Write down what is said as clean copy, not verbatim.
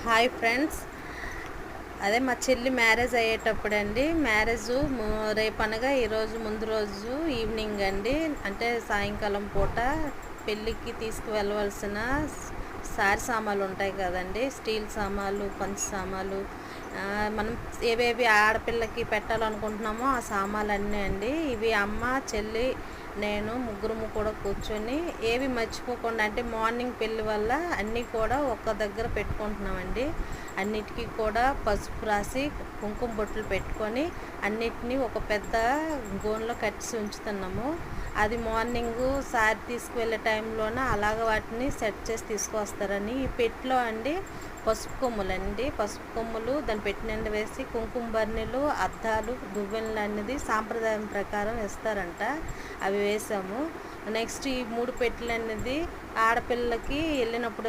Hi friends, అదే మా చెల్లి మ్యారేజ్ అయ్యేటప్పుడు అండి. మ్యారేజ్ రేపు అనగా ఈరోజు ముందు రోజు ఈవినింగ్ అండి, అంటే సాయంకాలం పూట పెళ్ళికి తీసుకువెళ్ళవలసిన సారీ సామాన్లు ఉంటాయి కదండి, స్టీల్ సామాన్లు, పంచ సామాన్లు, మనం ఏవేవి ఆడపిల్లకి పెట్టాలనుకుంటున్నామో ఆ సామాన్లు అన్నీ అండి. ఇవి అమ్మ, చెల్లి, నేను ముగ్గురము కూడా కూర్చొని ఏవి మర్చిపోకుండా, అంటే మార్నింగ్ పెళ్ళి వల్ల అన్నీ కూడా ఒక్క దగ్గర పెట్టుకుంటున్నామండి. అన్నిటికీ కూడా పసుపు రాసి కుంకుమ బొట్లు పెట్టుకొని అన్నిటినీ ఒక పెద్ద గోన్లో కట్టి ఉంచుతున్నాము. అది మార్నింగు సారి తీసుకువెళ్ళే టైంలోన అలాగ వాటిని సెట్ చేసి తీసుకొస్తారని. ఈ పెట్టులో అండి పసుపు కొమ్ములండి, పసుపు కొమ్ములు దాని పెట్టి నిండా వేసి కుంకుమ బర్నీలు, అద్దాలు, దువ్వెనలు అనేది సాంప్రదాయం ప్రకారం ఇస్తారంట. అవి వేసాము. నెక్స్ట్ ఈ 3 పెట్టెలు అనేది ఆడపిల్లకి వెళ్ళినప్పుడు